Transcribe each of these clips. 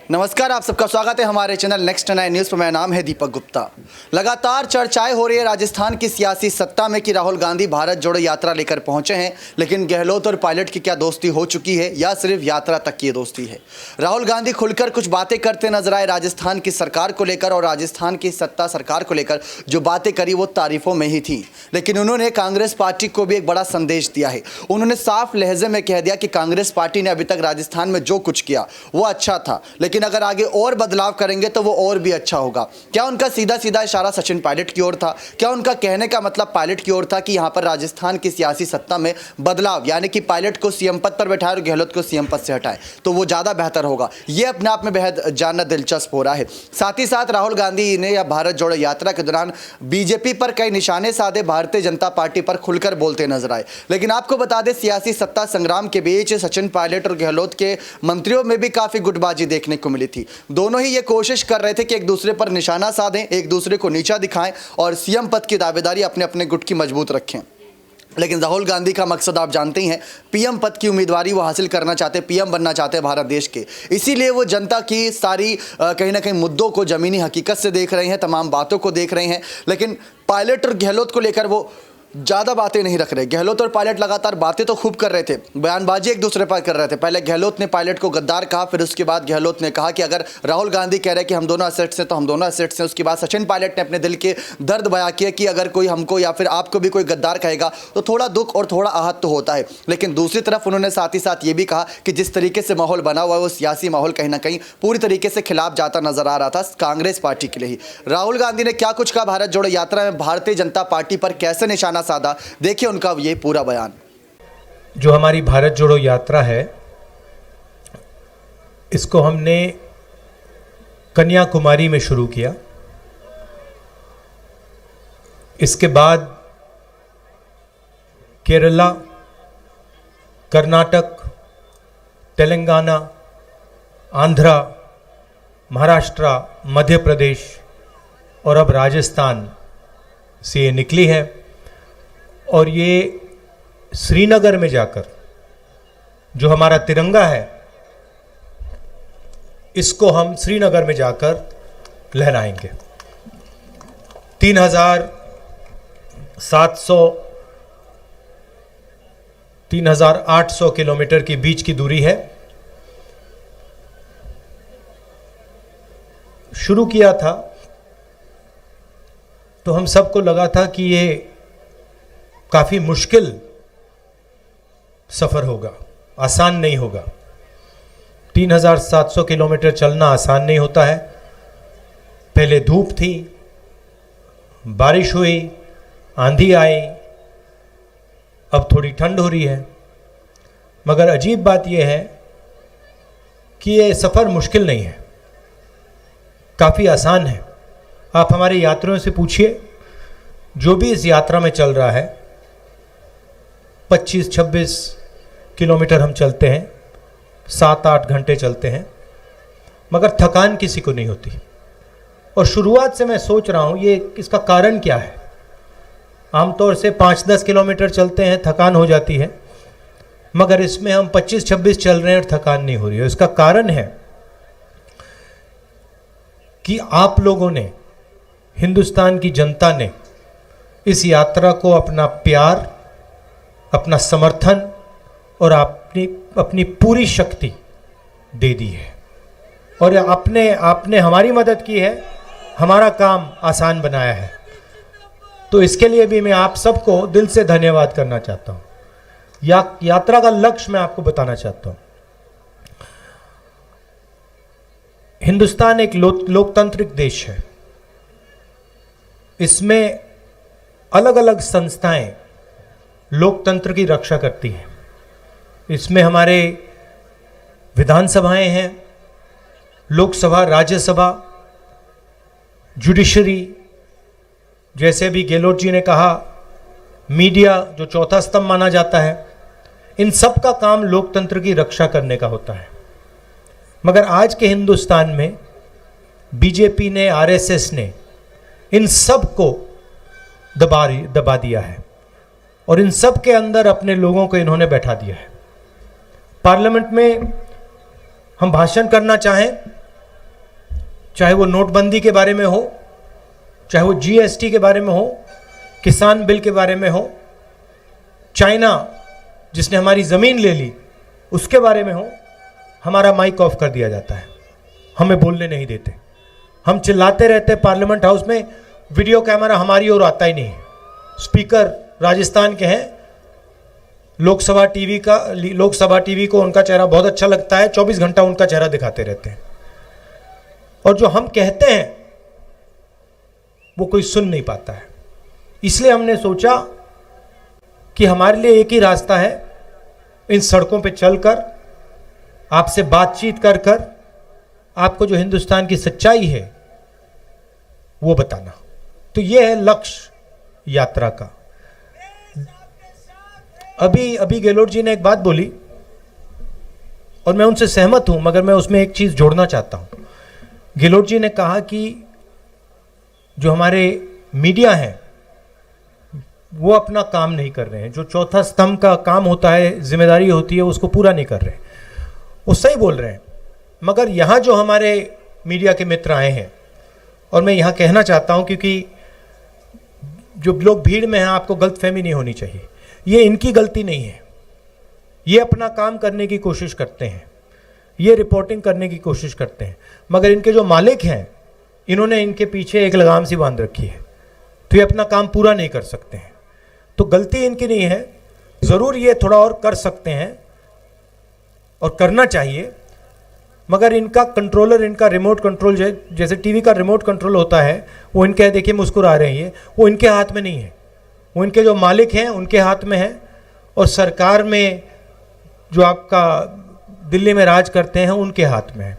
नमस्कार, आप सबका स्वागत है हमारे चैनल नेक्स्ट 9 न्यूज़ पर। मेरा नाम है दीपक गुप्ता। लगातार चर्चाएं हो रही है राजस्थान की सियासी सत्ता में कि राहुल गांधी भारत जोड़ो यात्रा लेकर पहुंचे हैं, लेकिन गहलोत और पायलट की क्या दोस्ती हो चुकी है या सिर्फ यात्रा तक की दोस्ती है। राहुल गांधी खुलकर कुछ बातें करते नजर आए राजस्थान की सरकार को लेकर, और राजस्थान की सत्ता सरकार को लेकर जो बातें करी वो तारीफों में ही थी, लेकिन उन्होंने कांग्रेस पार्टी को भी एक बड़ा संदेश दिया है। उन्होंने साफ लहजे में कह दिया कि कांग्रेस पार्टी ने अभी तक राजस्थान में जो कुछ किया वो अच्छा था, लेकिन अगर आगे और बदलाव करेंगे तो वो और भी अच्छा होगा। क्या उनका सीधा सीधा इशारा सचिन पायलट की ओर था? क्या उनका कहने का मतलब पायलट की ओर था कि यहां पर राजस्थान की सियासी सत्ता में बदलाव, यानी कि पायलट को सीएम पद पर बैठाए और गहलोत को सीएम पद से हटाए तो वो ज्यादा बेहतर होगा? ये अपने आप में बेहद जानना दिलचस्प हो रहा है। साथ ही साथ राहुल गांधी ने या भारत जोड़ो यात्रा के दौरान बीजेपी पर कई निशाने साधे, भारतीय जनता पार्टी पर खुलकर बोलते नजर आए। लेकिन आपको बता दें, सियासी सत्ता संग्राम के बीच सचिन पायलट और गहलोत के मंत्रियों में भी काफी गुटबाजी देखने को मिली थी। दोनों ही ये कोशिश कर रहे थे कि एक दूसरे पर निशाना साधें, एक दूसरे को नीचा दिखाएं और सीएम पद की दावेदारी अपने अपने गुट की मजबूत रखें। लेकिन राहुल गांधी का मकसद आप जानते ही हैं, पीएम पद की उम्मीदवारी वो हासिल करना चाहते, पीएम बनना चाहते हैं भारत देश के। इसीलिए वो जनता की सारी कहीं ना कहीं मुद्दों को जमीनी हकीकत से देख रहे हैं, तमाम बातों को देख रहे हैं। लेकिन पायलट और गहलोत को लेकर वो ज़्यादा बातें नहीं रख रहे। गहलोत और पायलट लगातार बातें तो खूब कर रहे थे, बयानबाजी एक दूसरे पर कर रहे थे। पहले गहलोत ने पायलट को गद्दार कहा, फिर उसके बाद गहलोत ने कहा कि अगर राहुल गांधी कह रहे कि हम दोनों एसेट्स हैं तो हम दोनों एसेट्स हैं। उसके बाद सचिन पायलट ने अपने दिल के दर्द बयां किया कि अगर कोई हमको या फिर आपको भी कोई गद्दार कहेगा तो थोड़ा दुख और थोड़ा आहत तो होता है। लेकिन दूसरी तरफ उन्होंने साथ ही साथ ये भी कहा कि जिस तरीके से माहौल बना हुआ है वो सियासी माहौल कहीं ना कहीं पूरी तरीके से खिलाफ जाता नजर आ रहा था कांग्रेस पार्टी के लिए ही। राहुल गांधी ने क्या कुछ कहा भारत जोड़ो यात्रा में, भारतीय जनता पार्टी पर कैसे निशाना साधा, देखिए उनका ये पूरा बयान। जो हमारी भारत जोड़ो यात्रा है, इसको हमने कन्याकुमारी में शुरू किया। इसके बाद केरला, कर्नाटक, तेलंगाना, आंध्रा, महाराष्ट्र, मध्य प्रदेश और अब राजस्थान से ये निकली है। और ये श्रीनगर में जाकर जो हमारा तिरंगा है, इसको हम श्रीनगर में जाकर लहराएंगे। 3,800 किलोमीटर के बीच की दूरी है। शुरू किया था तो हम सबको लगा था कि ये काफ़ी मुश्किल सफ़र होगा, आसान नहीं होगा। 3,700 किलोमीटर चलना आसान नहीं होता है। पहले धूप थी, बारिश हुई, आंधी आई, अब थोड़ी ठंड हो रही है। मगर अजीब बात यह है कि ये सफ़र मुश्किल नहीं है, काफ़ी आसान है। आप हमारे यात्रियों से पूछिए, जो भी इस यात्रा में चल रहा है, 25-26 किलोमीटर हम चलते हैं, 7-8 घंटे चलते हैं, मगर थकान किसी को नहीं होती। और शुरुआत से मैं सोच रहा हूँ ये इसका कारण क्या है। आमतौर से 5-10 किलोमीटर चलते हैं, थकान हो जाती है, मगर इसमें हम 25-26 चल रहे हैं और थकान नहीं हो रही है। इसका कारण है कि आप लोगों ने, हिंदुस्तान की जनता ने इस यात्रा को अपना प्यार, अपना समर्थन और अपनी पूरी शक्ति दे दी है। और आपने हमारी मदद की है, हमारा काम आसान बनाया है। तो इसके लिए भी मैं आप सबको दिल से धन्यवाद करना चाहता हूँ। यात्रा का लक्ष्य मैं आपको बताना चाहता हूँ। हिंदुस्तान एक लोकतांत्रिक देश है। इसमें अलग अलग संस्थाएं लोकतंत्र की रक्षा करती हैं। इसमें हमारे विधानसभाएं हैं, लोकसभा, राज्यसभा, जुडिशरी, जैसे भी गहलोत जी ने कहा, मीडिया जो चौथा स्तंभ माना जाता है। इन सब का काम लोकतंत्र की रक्षा करने का होता है। मगर आज के हिंदुस्तान में बीजेपी ने, आरएसएस ने इन सब को दबा दिया है और इन सब के अंदर अपने लोगों को इन्होंने बैठा दिया है। पार्लियामेंट में हम भाषण करना चाहें चाहे वो नोटबंदी के बारे में हो, चाहे वो जीएसटी के बारे में हो, किसान बिल के बारे में हो, चाइना जिसने हमारी ज़मीन ले ली उसके बारे में हो, हमारा माइक ऑफ कर दिया जाता है, हमें बोलने नहीं देते। हम चिल्लाते रहते पार्लियामेंट हाउस में, वीडियो कैमरा हमारी ओर आता ही नहीं है। स्पीकर राजस्थान के हैं, लोकसभा टीवी को उनका चेहरा बहुत अच्छा लगता है, 24 घंटा उनका चेहरा दिखाते रहते हैं, और जो हम कहते हैं वो कोई सुन नहीं पाता है। इसलिए हमने सोचा कि हमारे लिए एक ही रास्ता है, इन सड़कों पे चलकर आपसे बातचीत कर कर आपको जो हिंदुस्तान की सच्चाई है वो बताना। तो ये है लक्ष्य यात्रा का। अभी गहलोत जी ने एक बात बोली और मैं उनसे सहमत हूं, मगर मैं उसमें एक चीज जोड़ना चाहता हूं। गहलोत जी ने कहा कि जो हमारे मीडिया हैं वो अपना काम नहीं कर रहे हैं, जो चौथा स्तंभ का काम होता है, जिम्मेदारी होती है, उसको पूरा नहीं कर रहे। वो सही बोल रहे हैं, मगर यहाँ जो हमारे मीडिया के मित्र आए हैं, और मैं यहाँ कहना चाहता हूँ क्योंकि जो लोग भीड़ में हैं, आपको गलतफहमी नहीं होनी चाहिए, ये इनकी गलती नहीं है। ये अपना काम करने की कोशिश करते हैं, ये रिपोर्टिंग करने की कोशिश करते हैं, मगर इनके जो मालिक हैं इन्होंने इनके पीछे एक लगाम सी बांध रखी है, तो ये अपना काम पूरा नहीं कर सकते हैं। तो गलती इनकी नहीं है, ज़रूर ये थोड़ा और कर सकते हैं और करना चाहिए, मगर इनका कंट्रोलर, इनका रिमोट कंट्रोल, जैसे टीवी का रिमोट कंट्रोल होता है, वो इनके, देखिए मुस्कुरा रहे हैं, वो इनके हाथ में नहीं है, वो इनके जो मालिक हैं उनके हाथ में है, और सरकार में जो आपका दिल्ली में राज करते हैं उनके हाथ में है।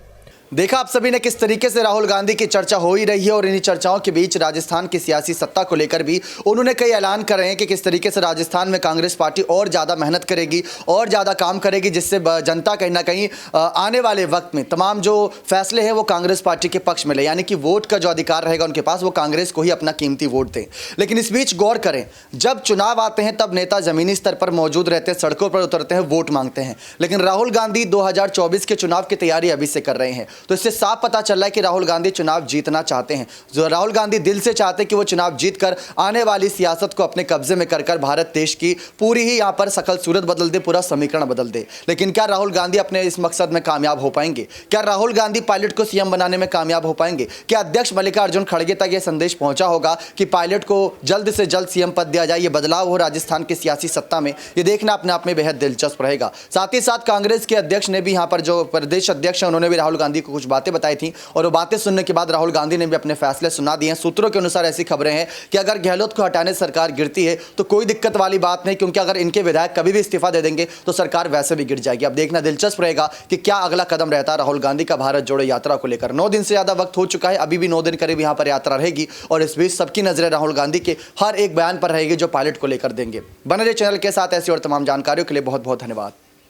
देखा आप सभी ने किस तरीके से राहुल गांधी की चर्चा हो ही रही है, और इन्हीं चर्चाओं के बीच राजस्थान की सियासी सत्ता को लेकर भी उन्होंने कई ऐलान कर रहे हैं कि किस तरीके से राजस्थान में कांग्रेस पार्टी और ज़्यादा मेहनत करेगी और ज़्यादा काम करेगी, जिससे जनता कहीं ना कहीं आने वाले वक्त में तमाम जो फैसले हैं वो कांग्रेस पार्टी के पक्ष में ले, यानी कि वोट का जो अधिकार रहेगा उनके पास, वो कांग्रेस को ही अपना कीमती वोट दें। लेकिन इस बीच गौर करें, जब चुनाव आते हैं तब नेता ज़मीनी स्तर पर मौजूद रहते हैं, सड़कों पर उतरते हैं, वोट मांगते हैं, लेकिन राहुल गांधी 2024 के चुनाव की तैयारी अभी से कर रहे हैं। तो इससे साफ पता चल रहा है कि राहुल गांधी चुनाव जीतना चाहते हैं। जो राहुल गांधी दिल से चाहते हैं कि वो चुनाव जीतकर आने वाली सियासत को अपने कब्जे में कर भारत देश की पूरी ही यहां पर शकल सूरत बदल दे, पूरा समीकरण बदल दे। लेकिन क्या राहुल गांधी अपने इस मकसद में कामयाब हो पाएंगे? क्या राहुल गांधी पायलट को सीएम बनाने में कामयाब हो पाएंगे? क्या अध्यक्ष मल्लिकार्जुन खड़गे तक यह संदेश पहुंचा होगा कि पायलट को जल्द से जल्द सीएम पद दिया जाए, ये बदलाव हो राजस्थान की सियासी सत्ता में? ये देखना अपने आप में बेहद दिलचस्प रहेगा। साथ ही साथ कांग्रेस के अध्यक्ष ने भी यहाँ पर, जो प्रदेश अध्यक्ष है, उन्होंने भी राहुल गांधी को कुछ बातें बताई थी, और वो बातें सुनने के बाद राहुल गांधी ने भी अपने फैसले सुना दिए हैं। सूत्रों के अनुसार ऐसी खबरें हैं कि अगर गहलोत को हटाने सरकार गिरती है तो कोई दिक्कत वाली बात नहीं, क्योंकि अगर इनके विधायक कभी भी इस्तीफा दे देंगे तो सरकार वैसे भी गिर जाएगी। अब देखना दिलचस्प रहेगा कि क्या अगला कदम रहता है राहुल गांधी का भारत जोड़ो यात्रा को लेकर। 9 दिन से ज्यादा वक्त हो चुका है, अभी भी 9 दिन करीब यहां पर यात्रा रहेगी, और इस बीच सबकी नजरें राहुल गांधी के हर एक बयान पर रहेगी जो पायलट को लेकर देंगे। बने रहिए चैनल के साथ, ऐसी और तमाम जानकारियों के लिए बहुत बहुत धन्यवाद।